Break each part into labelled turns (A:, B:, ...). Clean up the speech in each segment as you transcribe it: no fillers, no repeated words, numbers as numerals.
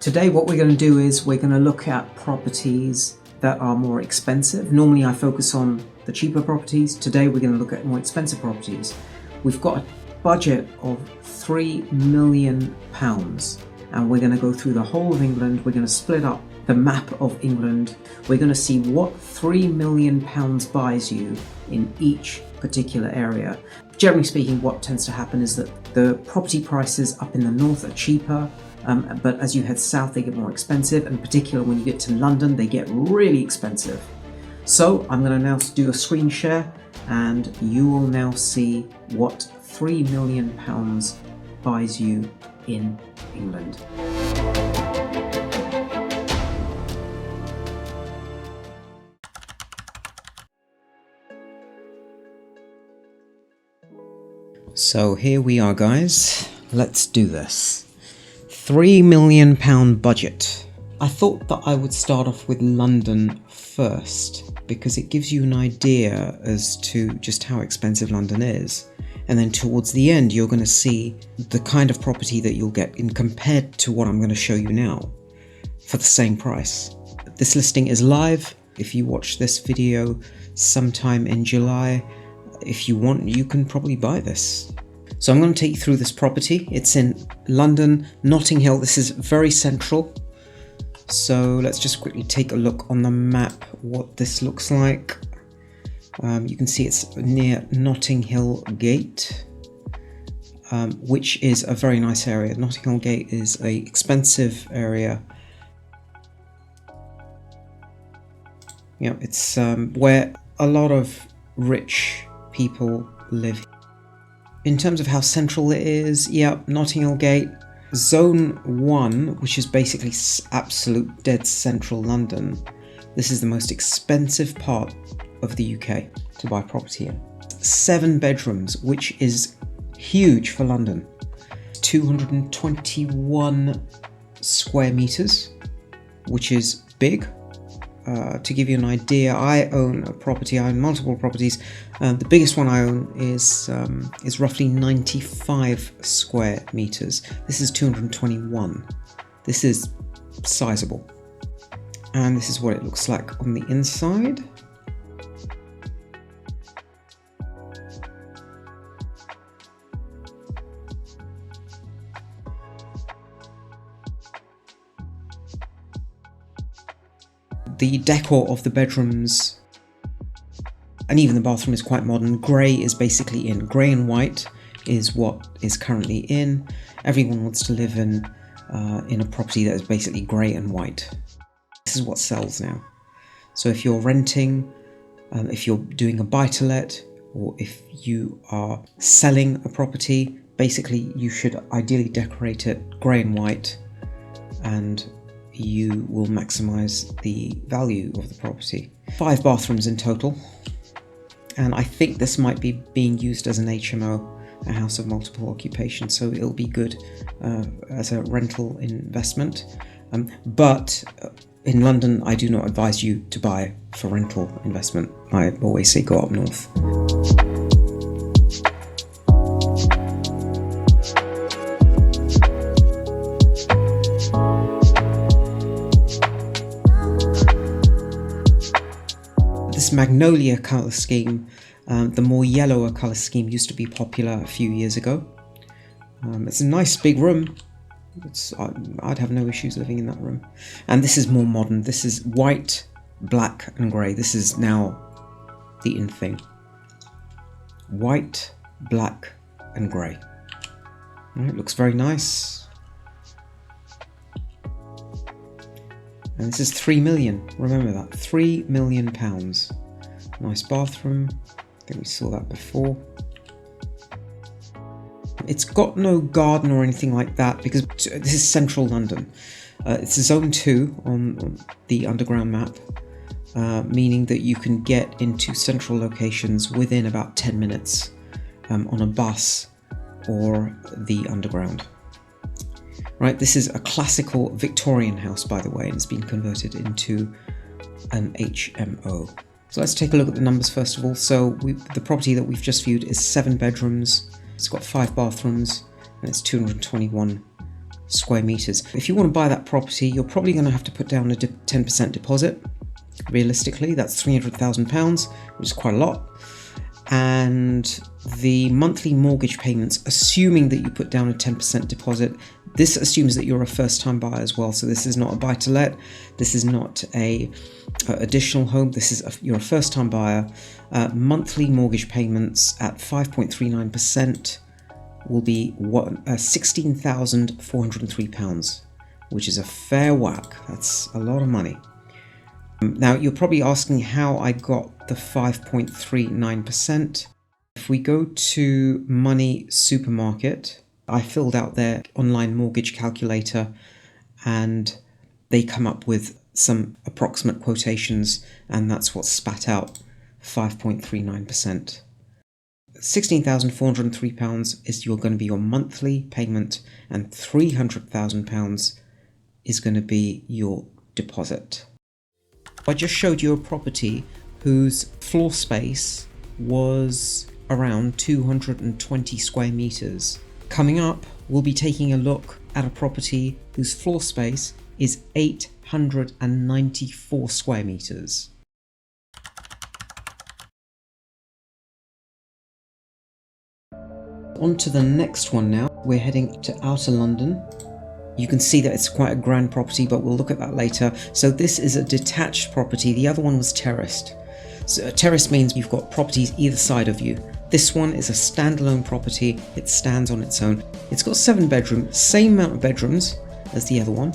A: Today what we're going to do is we're going to look at properties that are more expensive. Normally I focus on the cheaper properties. Today we're going to look at more expensive properties. We've got a budget of £3 million and we're going to go through the whole of England. We're going to split up the map of England. We're going to see what £3 million buys you in each particular area. Generally speaking, what tends to happen is that the property prices up in the north are cheaper, but as you head south they get more expensive, and in particular when you get to London they get really expensive. So I'm going to now do a screen share and you will now see what £3 million buys you in England. So here we are, guys. Let's do this. £3 million budget. I thought that I would start off with London first because it gives you an idea as to just how expensive London is. And then towards the end, you're going to see the kind of property that you'll get in compared to what I'm going to show you now for the same price. This listing is live. If you watch this video sometime in July, if you want, you can probably buy this. So I'm going to take you through this property. It's in London, Notting Hill. This is very central. So let's just quickly take a look on the map what this looks like. You can see it's near Notting Hill Gate, which is a very nice area. Notting Hill Gate is an expensive area. Yeah, it's where a lot of rich people live. In terms of how central it is, yeah, Notting Hill Gate, Zone 1, which is basically absolute dead central London. This is the most expensive part of the UK to buy property in. 7 bedrooms, which is huge for London. 221 square meters, which is big. To give you an idea, I own a property, I own multiple properties. The biggest one I own is roughly 95 square meters. This is 221. This is sizable. And this is what it looks like on the inside. The decor of the bedrooms and even the bathroom is quite modern. Grey is basically in. Grey and white is what is currently in. Everyone wants to live in a property that is basically grey and white. This is what sells now. So if you're renting, if you're doing a buy-to-let, or if you are selling a property, basically you should ideally decorate it grey and white, and you will maximize the value of the property. 5 bathrooms in total, and I think this might be being used as an HMO, a house of multiple occupation, so it'll be good as a rental investment. But in London, I do not advise you to buy for rental investment. I always say go up north. This magnolia colour scheme, the more yellower colour scheme, used to be popular a few years ago. It's a nice big room. I'd have no issues living in that room. And this is more modern. This is white, black and grey. This is now the in thing. White, black and grey. It looks very nice. And this is 3 million. Remember that, £3 million. Nice bathroom. I think we saw that before. It's got no garden or anything like that because this is central London. It's Zone 2 on the underground map, meaning that you can get into central locations within about 10 minutes on a bus or the underground. Right, this is a classical Victorian house, by the way, and it's been converted into an HMO. So let's take a look at the numbers first of all. So the property that we've just viewed is 7 bedrooms. It's got 5 bathrooms and it's 221 square meters. If you want to buy that property, you're probably going to have to put down a 10% deposit. Realistically, that's £300,000, which is quite a lot. And the monthly mortgage payments, assuming that you put down a 10% deposit, this assumes that you're a first-time buyer as well. So this is not a buy-to-let. This is not a additional home. This is you're a first-time buyer. Monthly mortgage payments at 5.39% will be £16,403, which is a fair whack. That's a lot of money. Now, you're probably asking how I got the 5.39%. If we go to Money Supermarket, I filled out their online mortgage calculator and they come up with some approximate quotations, and that's what spat out 5.39%. £16,403 is going to be your monthly payment, and £300,000 is going to be your deposit. I just showed you a property whose floor space was around 220 square meters. Coming up, we'll be taking a look at a property whose floor space is 894 square meters. On to the next one now. We're heading to Outer London. You can see that it's quite a grand property, but we'll look at that later. So this is a detached property. The other one was terraced. So terrace means you've got properties either side of you. This one is a standalone property. It stands on its own. It's got 7 bedrooms, same amount of bedrooms as the other one.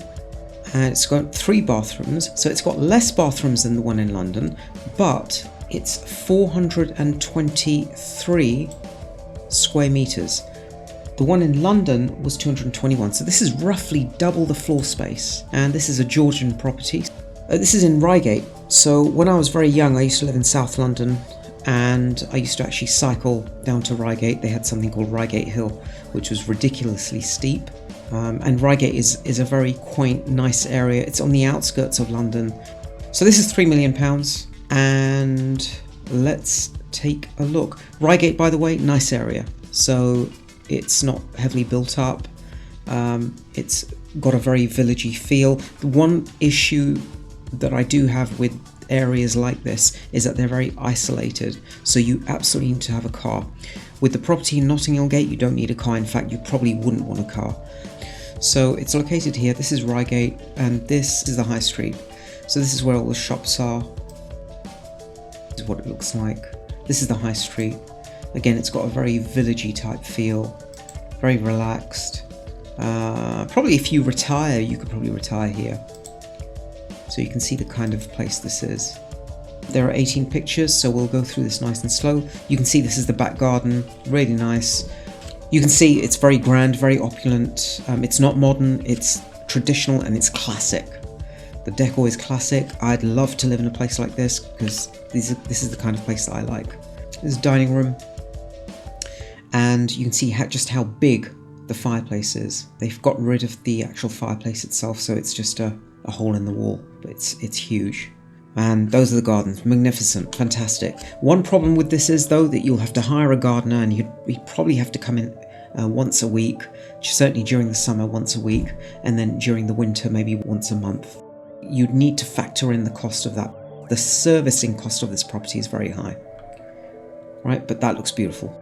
A: And it's got 3 bathrooms. So it's got less bathrooms than the one in London, but it's 423 square meters. The one in London was 221, so this is roughly double the floor space. And this is a Georgian property. This is in Reigate. So when I was very young, I used to live in South London, and I used to actually cycle down to Reigate. They had something called Reigate Hill, which was ridiculously steep. And Reigate is a very quaint, nice area. It's on the outskirts of London. So this is £3 million, and let's take a look. Reigate, by the way, nice area. So it's not heavily built up. It's got a very villagey feel. The one issue that I do have with areas like this is that they're very isolated, so you absolutely need to have a car. With the property in Notting Hill Gate, you don't need a car. In fact, you probably wouldn't want a car. So it's located here. This is Reigate, and this is the high street. So this is where all the shops are. This is what it looks like. This is the high street. Again, it's got a very villagey type feel, very relaxed. Probably if you retire, you could probably retire here. So you can see the kind of place this is. There are 18 pictures, so we'll go through this nice and slow. You can see this is the back garden, really nice. You can see it's very grand, very opulent. It's not modern, it's traditional, and it's classic. The decor is classic. I'd love to live in a place like this, because this is the kind of place that I like. This is a dining room, and you can see just how big the fireplace is. They've got rid of the actual fireplace itself, so it's just a hole in the wall, but it's huge. And those are the gardens. Magnificent, fantastic. One problem with this is, though, that you'll have to hire a gardener, and you'd probably have to come in once a week, certainly during the summer once a week, and then during the winter maybe once a month. You'd need to factor in the cost of that. The servicing cost of this property is very high, right? But that looks beautiful.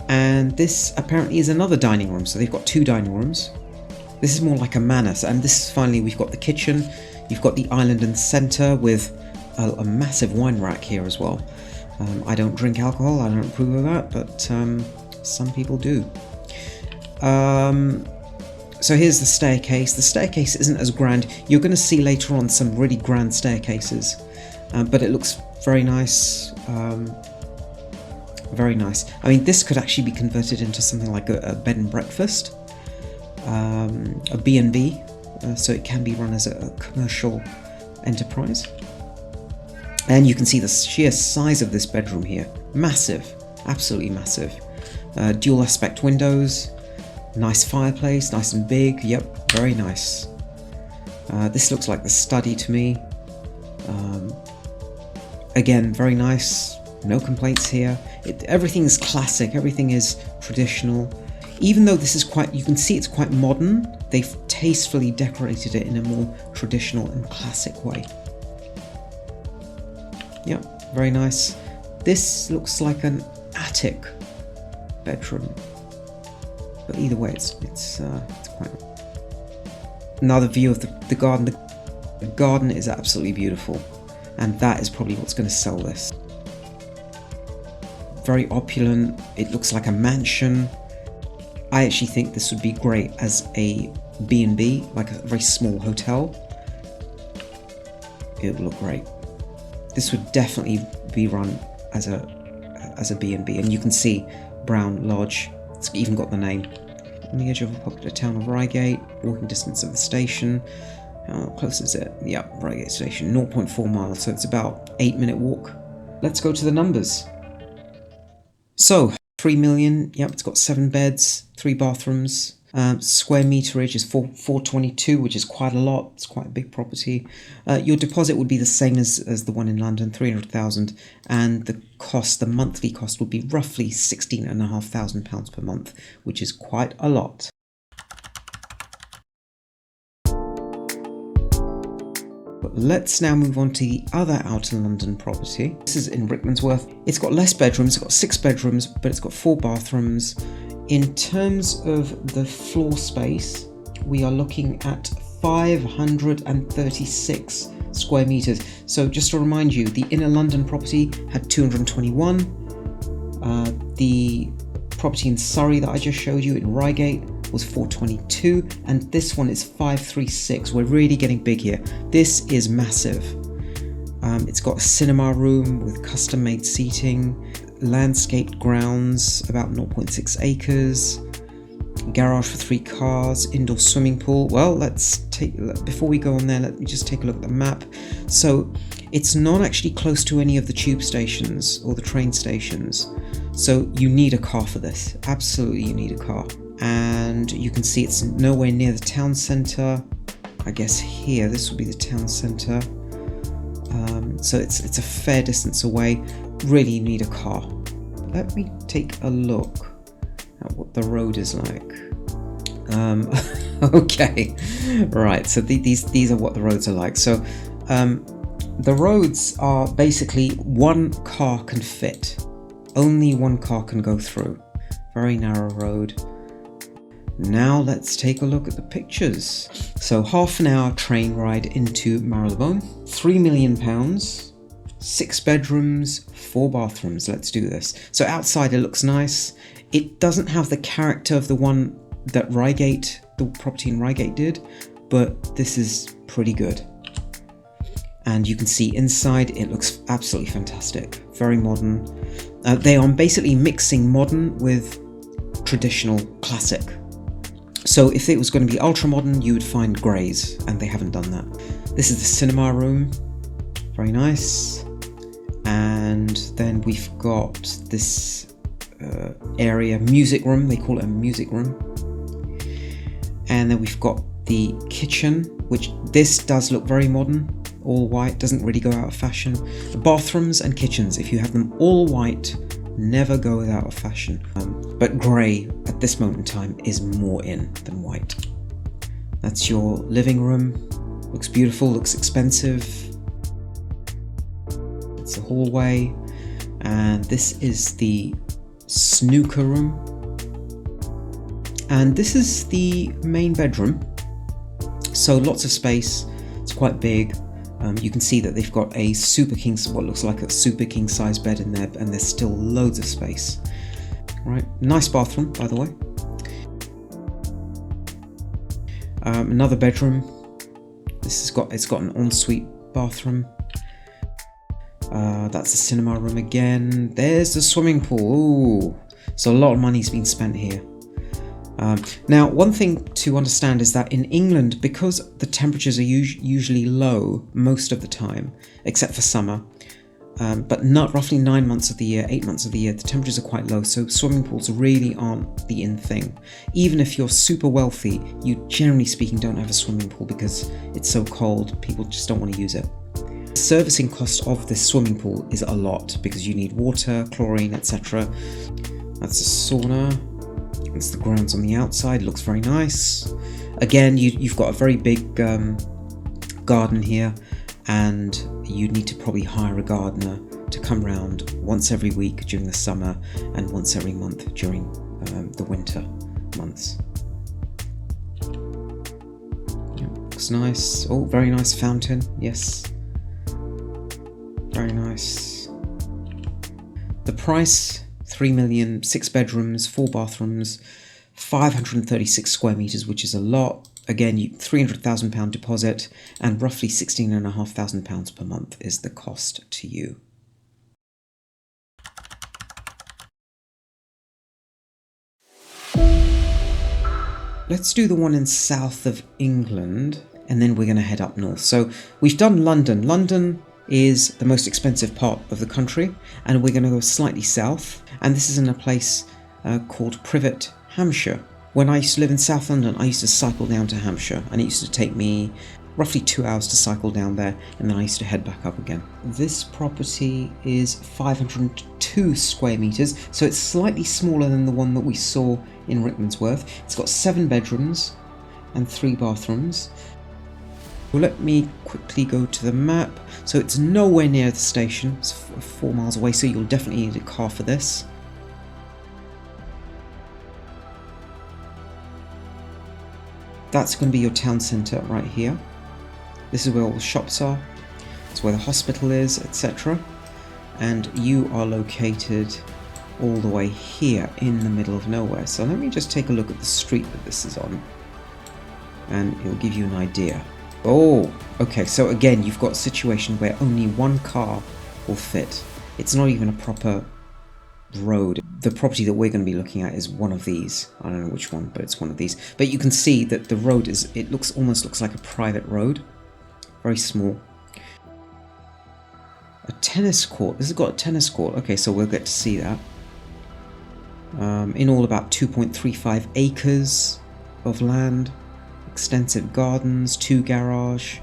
A: And this apparently is another dining room, so they've got 2 dining rooms. This is more like a manor, and this is finally, we've got the kitchen, you've got the island in the centre with a massive wine rack here as well. I don't drink alcohol, I don't approve of that, but some people do. So here's the staircase. The staircase isn't as grand. You're going to see later on some really grand staircases, but it looks very nice. Very nice. I mean, this could actually be converted into something like a bed and breakfast, a B&B, so it can be run as a commercial enterprise. And you can see the sheer size of this bedroom here. Massive, absolutely massive. Dual aspect windows, nice fireplace, nice and big. Yep, very nice. This looks like the study to me. Again, very nice. No complaints here. Everything is classic, everything is traditional. Even though this is you can see it's quite modern, they've tastefully decorated it in a more traditional and classic way. Yep, very nice. This looks like an attic bedroom, but either way, it's quite. Another view of the garden. The garden is absolutely beautiful, and that is probably what's going to sell this. Very opulent. It looks like a mansion. I actually think this would be great as a B&B, like a very small hotel. It would look great. This would definitely be run as a B&B, and you can see Brown Lodge. It's even got the name. On the edge of a popular town of Reigate, walking distance of the station. How close is it? Yep, Reigate station, 0.4 miles, so it's about 8-minute walk. Let's go to the numbers. So, 3 million, yep, it's got 7 beds, 3 bathrooms. Square meterage is 422, which is quite a lot. It's quite a big property. Your deposit would be the same as the one in London, 300,000, and the monthly cost would be roughly £16,500 per month, which is quite a lot. But let's now move on to the other outer London property. This is in Rickmansworth. It's got less bedrooms. It's got 6 bedrooms, but it's got 4 bathrooms. In terms of the floor space, we are looking at 536 square meters. So just to remind you, the inner London property had 221. The property in Surrey that I just showed you in Reigate was 422, and this one is 536. We're really getting big here. This is massive. It's got a cinema room with custom-made seating, landscaped grounds, about 0.6 acres, garage for 3 cars, indoor swimming pool. Well, before we go on there, let me just take a look at the map. So it's not actually close to any of the tube stations or the train stations, so you need a car for this. Absolutely, you need a car. And you can see it's nowhere near the town centre. I guess here, this will be the town centre. So it's a fair distance away. Really, you need a car. Let me take a look at what the road is like. Okay, right. So these are what the roads are like. So the roads are basically one car can fit. Only one car can go through. Very narrow road. Now let's take a look at the pictures. So half an hour train ride into Marylebone, £3 million, 6 bedrooms, 4 bathrooms. Let's do this. So outside it looks nice. It doesn't have the character of the one that the property in Reigate did, but this is pretty good. And you can see inside it looks absolutely fantastic. Very modern. They are basically mixing modern with traditional classic. So if it was going to be ultra modern, you would find greys, and they haven't done that. This is the cinema room, very nice. And then we've got this area, music room, they call it a music room. And then we've got the kitchen, which this does look very modern, all white, doesn't really go out of fashion. The bathrooms and kitchens, if you have them all white, never go out of fashion. But grey at this moment in time is more in than white. That's your living room. Looks beautiful, looks expensive. It's a hallway. And this is the snooker room. And this is the main bedroom. So lots of space. It's quite big. You can see that they've got what looks like a super king size bed in there, and there's still loads of space. Right, nice bathroom, by the way. Another bedroom. It's got an ensuite bathroom. That's the cinema room again. There's the swimming pool. Ooh, so a lot of money's been spent here. Now, one thing to understand is that in England, because the temperatures are usually low most of the time, except for summer, but not roughly 9 months of the year, 8 months of the year, the temperatures are quite low, so swimming pools really aren't the in thing. Even if you're super wealthy, you generally speaking don't have a swimming pool because it's so cold, people just don't want to use it. The servicing cost of this swimming pool is a lot because you need water, chlorine, etc. That's a sauna. That's the grounds on the outside. Looks very nice. Again, you've got a very big garden here, and you need to probably hire a gardener to come round once every week during the summer and once every month during the winter months. Yeah, looks nice. Oh, very nice fountain. Yes. Very nice. The price, 3 million, 6 bedrooms, 4 bathrooms, 536 square meters, which is a lot. Again, £300,000 deposit and roughly £16,500 per month is the cost to you. Let's do the one in south of England, and then we're going to head up north. So we've done London. London is the most expensive part of the country, and we're going to go slightly south. And this is in a place called Privet, Hampshire. When I used to live in South London, I used to cycle down to Hampshire, and it used to take me roughly 2 hours to cycle down there, and then I used to head back up again. This property is 502 square meters, so it's slightly smaller than the one that we saw in Rickmansworth. It's got 7 bedrooms and 3 bathrooms. Well, let me quickly go to the map. So it's nowhere near the station, it's 4 miles away, so you'll definitely need a car for this. That's going to be your town centre right here. This is where all the shops are, it's where the hospital is, etc. And you are located all the way here in the middle of nowhere. So let me just take a look at the street that this is on, and it'll give you an idea. Oh, okay, so again, you've got a situation where only one car will fit. It's not even a proper road. The property that we're going to be looking at is one of these. I don't know which one, but it's one of these. But you can see that the road is, it almost looks like a private road. Very small. A tennis court. This has got a tennis court. Okay, so we'll get to see that. In all, about 2.35 acres of land. Extensive gardens, 2 garage.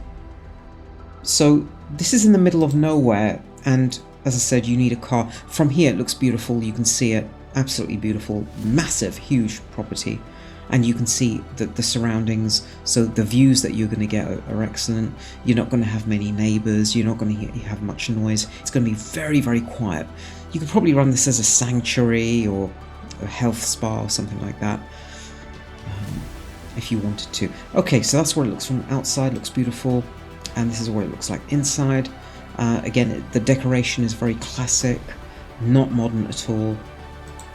A: So this is in the middle of nowhere, and as I said, you need a car. From here it looks beautiful, you can see it, absolutely beautiful, massive, huge property, and you can see that the surroundings, so the views that you're going to get are excellent. You're not going to have many neighbours, you're not going to have much noise, it's going to be very, very quiet. You could probably run this as a sanctuary or a health spa or something like that, if you wanted to. Okay, so that's what it looks from outside, looks beautiful, and this is what it looks like inside. Again, the decoration is very classic, not modern at all,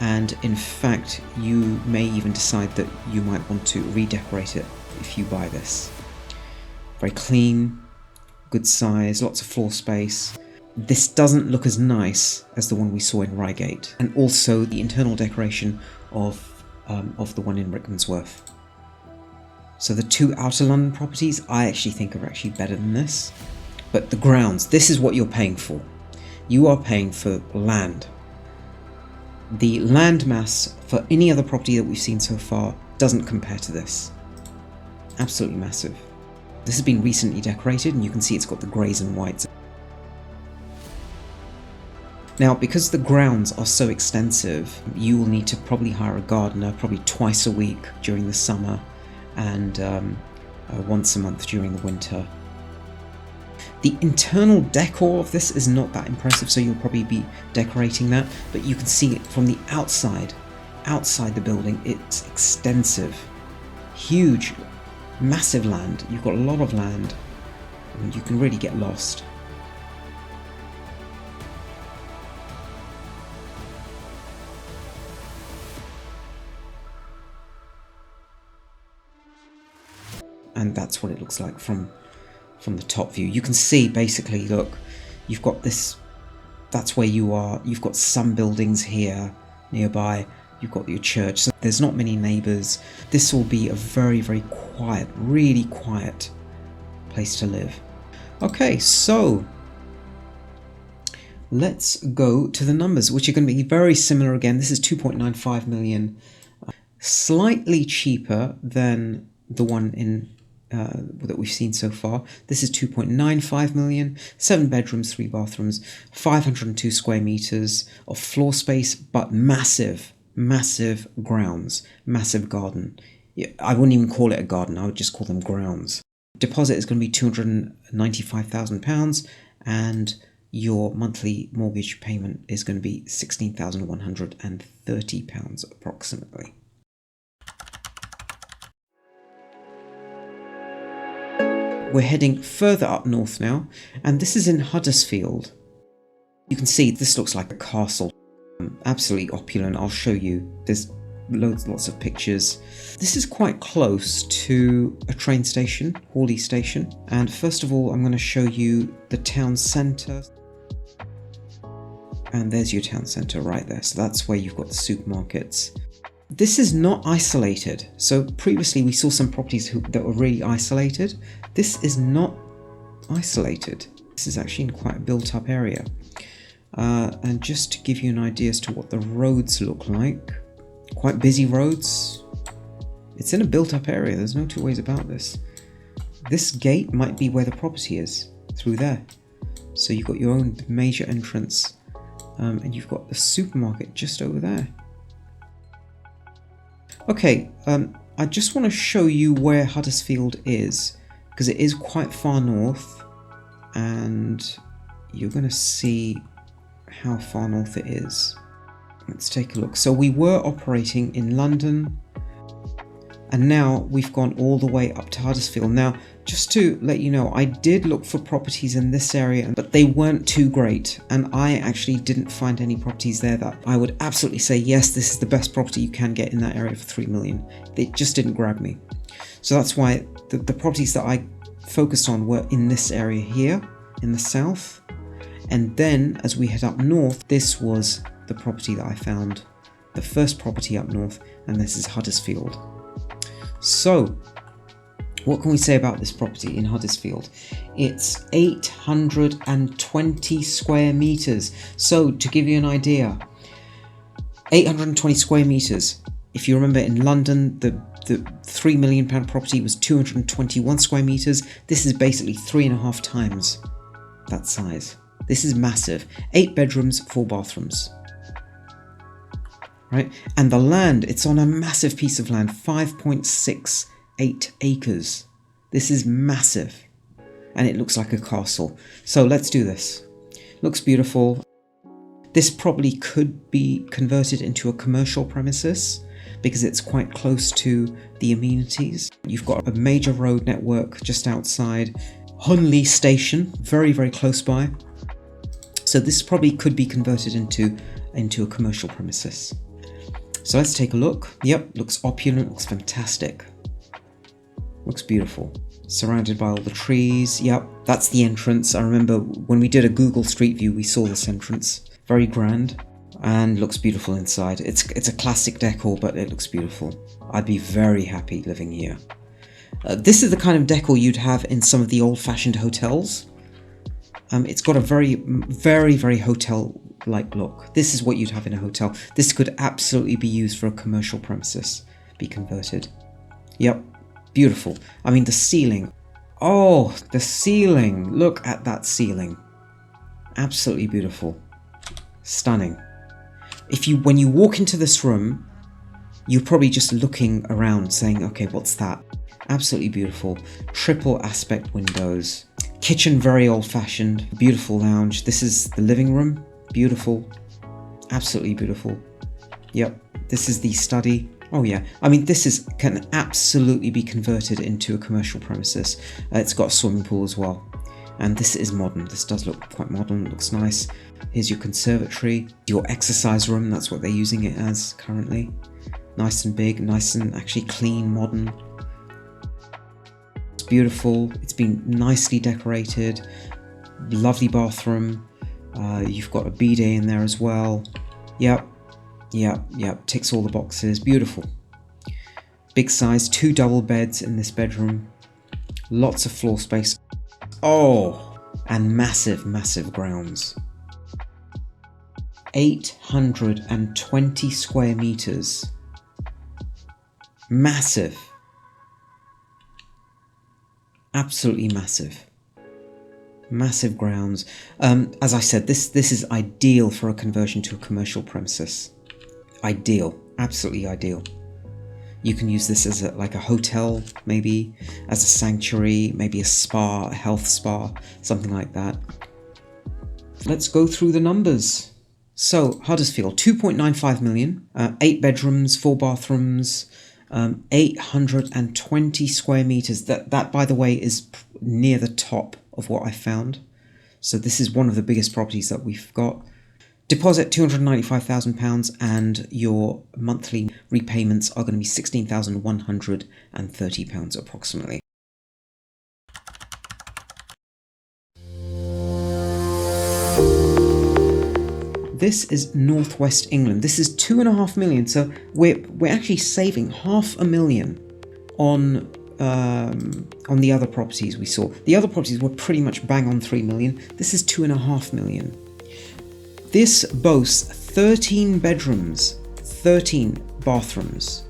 A: and in fact you may even decide that you might want to redecorate it if you buy this. Very clean, good size, lots of floor space. This doesn't look as nice as the one we saw in Reigate, and also the internal decoration of the one in Rickmansworth. So the 2 outer London properties I actually think are actually better than this. But the grounds, this is what you're paying for. You are paying for land. The land mass for any other property that we've seen so far doesn't compare to this. Absolutely massive. This has been recently decorated, and you can see it's got the greys and whites. Now, because the grounds are so extensive, you will need to probably hire a gardener probably twice a week during the summer, and once a month during the winter. The internal decor of this is not that impressive, so you'll probably be decorating that, but you can see it from the outside the building. It's extensive, huge, massive land. You've got a lot of land, and you can really get lost. And that's what it looks like from the top view. You can see basically, look, you've got this, that's where you are, you've got some buildings here nearby, you've got your church, so there's not many neighbours. This will be a very, very quiet, really quiet place to live. Okay, so let's go to the numbers, which are going to be very similar again. This is 2.95 million, slightly cheaper than the one in that we've seen so far. This is 2.95 million, 7 bedrooms, 3 bathrooms, 502 square meters of floor space, but massive grounds, massive garden. I wouldn't even call it a garden, I would just call them grounds. Deposit is going to be £295,000, and your monthly mortgage payment is going to be £16,130 approximately. We're heading further up north now, and this is in Huddersfield. You can see this looks like a castle. Absolutely opulent. I'll show you. There's lots of pictures. This is quite close to a train station, Hawley Station. And first of all, I'm going to show you the town centre. And there's your town centre right there. So that's where you've got the supermarkets. This is not isolated. So previously we saw some properties that were really isolated. This is not isolated. This is actually in quite a built-up area. And just to give you an idea as to what the roads look like, quite busy roads. It's in a built-up area. There's no two ways about this. This gate might be where the property is, through there. So you've got your own major entrance, and you've got the supermarket just over there. Okay, I just want to show you where Huddersfield is, because it is quite far north, and you're going to see how far north it is. Let's take a look. So we were operating in London, and now we've gone all the way up to Huddersfield. Now, just to let you know, I did look for properties in this area, but they weren't too great, and I actually didn't find any properties there that I would absolutely say, yes, this is the best property you can get in that area for 3 million. It just didn't grab me. So that's why the properties that I focused on were in this area here, in the south. And then as we head up north, this was the property that I found, the first property up north, and this is Huddersfield. So, what can we say about this property in Huddersfield? It's 820 square meters. So, to give you an idea, 820 square meters. If you remember, in London, the £3 million property was 221 square meters. This is basically 3.5 times that size. This is massive. 8 bedrooms, 4 bathrooms. Right? And the land, it's on a massive piece of land, 5.68 acres. This is massive. And it looks like a castle. So let's do this. Looks beautiful. This probably could be converted into a commercial premises because it's quite close to the amenities. You've got a major road network just outside. Hunley Station, very, very close by. So this probably could be converted into a commercial premises. So let's take a look. Yep, looks opulent, looks fantastic. Looks beautiful. Surrounded by all the trees. Yep, that's the entrance. I remember when we did a Google Street View, we saw this entrance. Very grand and looks beautiful inside. It's a classic decor, but it looks beautiful. I'd be very happy living here. This is the kind of decor you'd have in some of the old-fashioned hotels. It's got a very, very, very hotel-like look. This is what you'd have in a hotel. This could absolutely be used for a commercial premises, be converted. Yep, beautiful. I mean, the ceiling. Oh, the ceiling. Look at that ceiling. Absolutely beautiful. Stunning. When you walk into this room, you're probably just looking around saying, okay, what's that? Absolutely beautiful. Triple aspect windows. Kitchen, very old-fashioned. Beautiful lounge. This is the living room. Beautiful. Absolutely beautiful. Yep. This is the study. Oh yeah. I mean, this can absolutely be converted into a commercial premises. It's got a swimming pool as well. And this is modern. This does look quite modern. It looks nice. Here's your conservatory. Your exercise room. That's what they're using it as currently. Nice and big. Nice and actually clean, modern. Beautiful. It's been nicely decorated. Lovely bathroom. You've got a bidet in there as well. Yep. Ticks all the boxes. Beautiful. Big size. 2 double beds in this bedroom. Lots of floor space. Oh, and massive, massive grounds. 820 square meters. Massive. Absolutely massive. Massive grounds. As I said, this is ideal for a conversion to a commercial premises. Ideal. Absolutely ideal. You can use this as like a hotel, maybe, as a sanctuary, maybe a spa, a health spa, something like that. Let's go through the numbers. So, Huddersfield, 2.95 million, 8 bedrooms, 4 bathrooms, 820 square meters. That, by the way, is near the top of what I found. So this is one of the biggest properties that we've got. Deposit £295,000 and your monthly repayments are going to be £16,130 approximately. This is northwest England. This is 2.5 million, so we're actually saving £500,000 on the other properties we saw. The other properties were pretty much bang on 3 million. This is 2.5 million. This boasts 13 bedrooms, 13 bathrooms.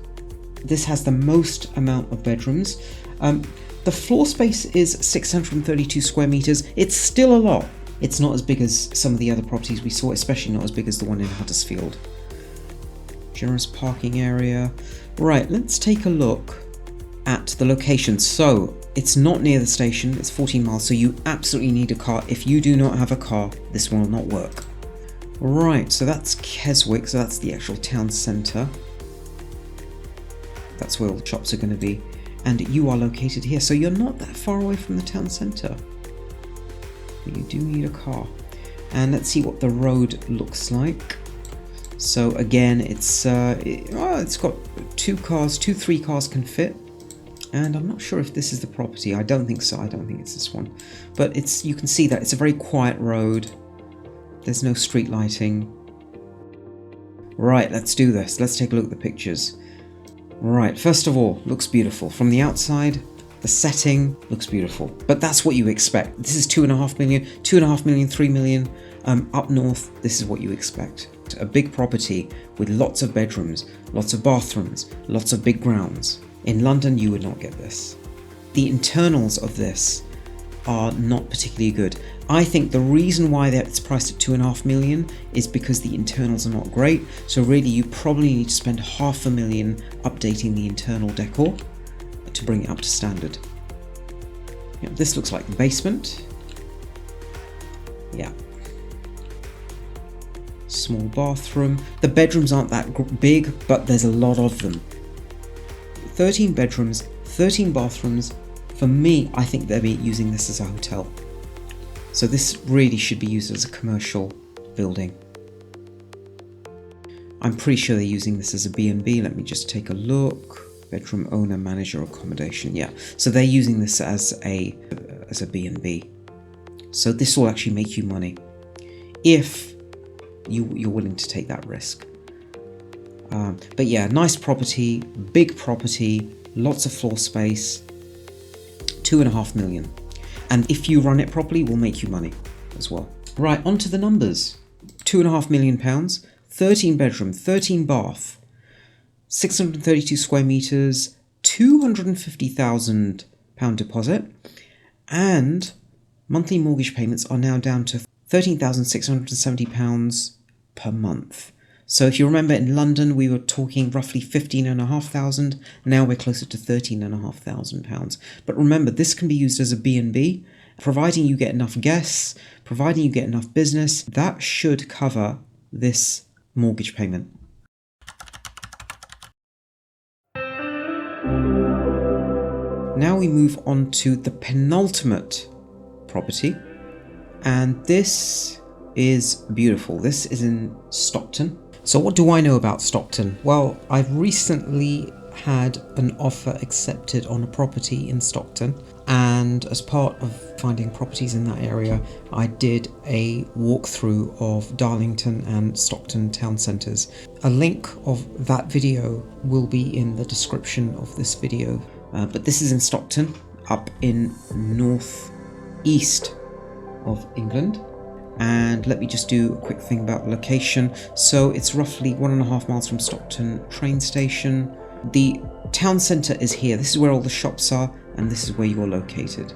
A: This has the most amount of bedrooms. The floor space is 632 square meters. It's still a lot. It's not as big as some of the other properties we saw, especially not as big as the one in Huddersfield. Generous parking area. Right, let's take a look at the location. So it's not near the station, it's 14 miles, so you absolutely need a car. If you do not have a car, this will not work. Right, so that's Keswick, so that's the actual town centre. That's where all the shops are going to be. And you are located here, so you're not that far away from the town centre. But you do need a car. And let's see what the road looks like. So again, it's got 3 cars can fit. And I'm not sure if this is the property. I don't think so. I don't think it's this one. But you can see that it's a very quiet road. There's no street lighting. Right, let's do this. Let's take a look at the pictures. Right, first of all, looks beautiful. From the outside, the setting looks beautiful. But that's what you expect. This is 2.5 million, 2.5 million, 3 million. Up north, this is what you expect. A big property with lots of bedrooms, lots of bathrooms, lots of big grounds. In London, you would not get this. The internals of this are not particularly good. I think the reason why it's priced at 2.5 million is because the internals are not great. So really, you probably need to spend £500,000 updating the internal decor to bring it up to standard. Yeah, this looks like the basement. Yeah. Small bathroom. The bedrooms aren't that big, but there's a lot of them. 13 bedrooms, 13 bathrooms. For me, I think they'll be using this as a hotel. So this really should be used as a commercial building. I'm pretty sure they're using this as a B&B. Let me just take a look. Bedroom owner manager accommodation. Yeah, so they're using this as a B&B. So this will actually make you money if you're willing to take that risk. But yeah, nice property, big property, lots of floor space, 2.5 million. And if you run it properly, will make you money as well. Right, on to the numbers. £2.5 million, 13 bedroom, 13 bath, 632 square meters, £250,000 deposit, and monthly mortgage payments are now down to £13,670 per month. So if you remember, in London we were talking roughly £15,500. Now we're closer to £13,500. But remember, this can be used as a B&B, providing you get enough guests, providing you get enough business. That should cover this mortgage payment. Now we move on to the penultimate property, and this is beautiful. This is in Stockton. So what do I know about Stockton? Well, I've recently had an offer accepted on a property in Stockton, and as part of finding properties in that area, I did a walkthrough of Darlington and Stockton town centres. A link of that video will be in the description of this video, but this is in Stockton, up in northeast of England. And let me just do a quick thing about the location. So it's roughly 1.5 miles from Stockton train station. The town centre is here. This is where all the shops are. and this is where you're located.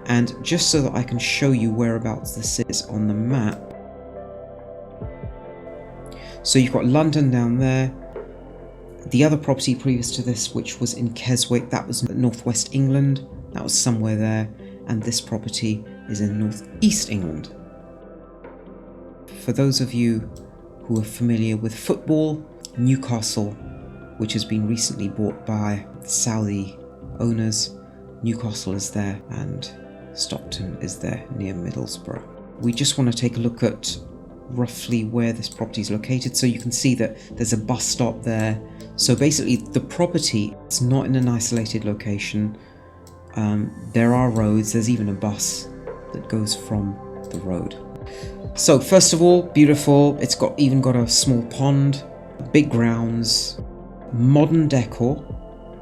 A: And just so that I can show you whereabouts this is on the map, so you've got London down there. The other property previous to this, which was in Keswick, that was northwest England, that was somewhere there, and this property is in northeast England. For those of you who are familiar with football, Newcastle, which has been recently bought by Saudi owners, Newcastle is there and Stockton is there near Middlesbrough. We just want to take a look at roughly where this property is located, so you can see that there's a bus stop there. So basically the property is not in an isolated location. There are roads, there's even a bus that goes from the road. So first of all, beautiful. It's even got a small pond, big grounds, modern decor,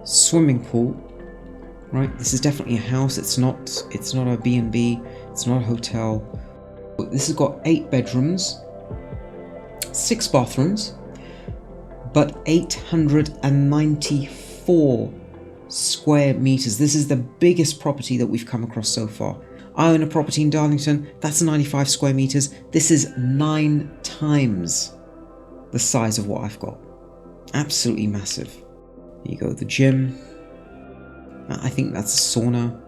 A: swimming pool. Right, this is definitely a house. It's not a B&B. It's not a hotel. This has got 8 bedrooms, 6 bathrooms, but 894 square meters. This is the biggest property that we've come across so far. I own a property in Darlington, that's 95 square meters. This is 9 times the size of what I've got. Absolutely massive. Here you go, the gym. I think that's a sauna.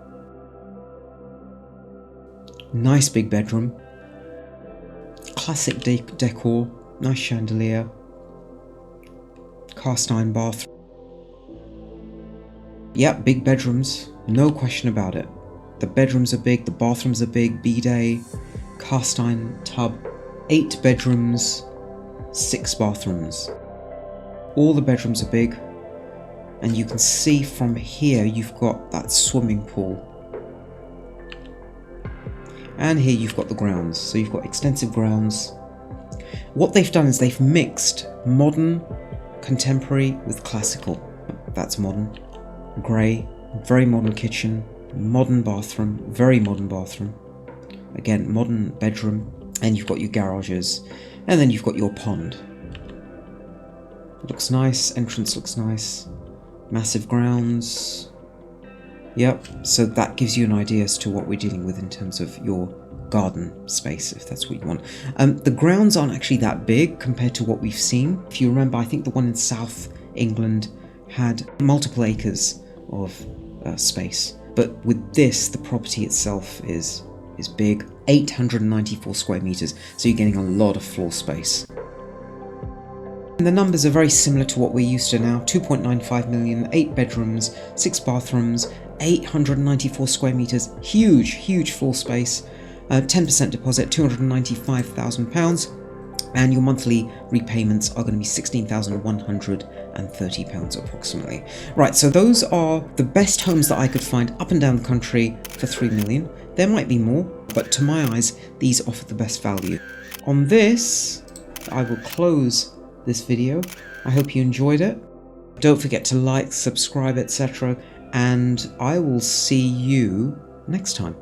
A: Nice big bedroom. Classic decor, nice chandelier. Cast iron bath. Yep, big bedrooms, no question about it. The bedrooms are big, the bathrooms are big, bidet, cast iron tub, 8 bedrooms, 6 bathrooms. All the bedrooms are big, and you can see from here you've got that swimming pool. And here you've got the grounds, so you've got extensive grounds. What they've done is they've mixed modern, contemporary with classical. That's modern. Grey, very modern kitchen, modern bathroom, very modern bathroom. Again, modern bedroom, and you've got your garages, and then you've got your pond. Looks nice, entrance looks nice. Massive grounds. Yep, so that gives you an idea as to what we're dealing with in terms of your garden space, if that's what you want. The grounds aren't actually that big compared to what we've seen. If you remember, I think the one in South England had multiple acres of space. But with this, the property itself is big, 894 square meters, so you're getting a lot of floor space. And the numbers are very similar to what we're used to now. 2.95 million, 8 bedrooms, 6 bathrooms, 894 square meters, huge floor space, 10% deposit, £295,000, and your monthly repayments are going to be £16,130 approximately. Right, so those are the best homes that I could find up and down the country for 3 million. There might be more, but to my eyes, these offer the best value. On this, I will close this video. I hope you enjoyed it. Don't forget to like, subscribe, etc. And I will see you next time.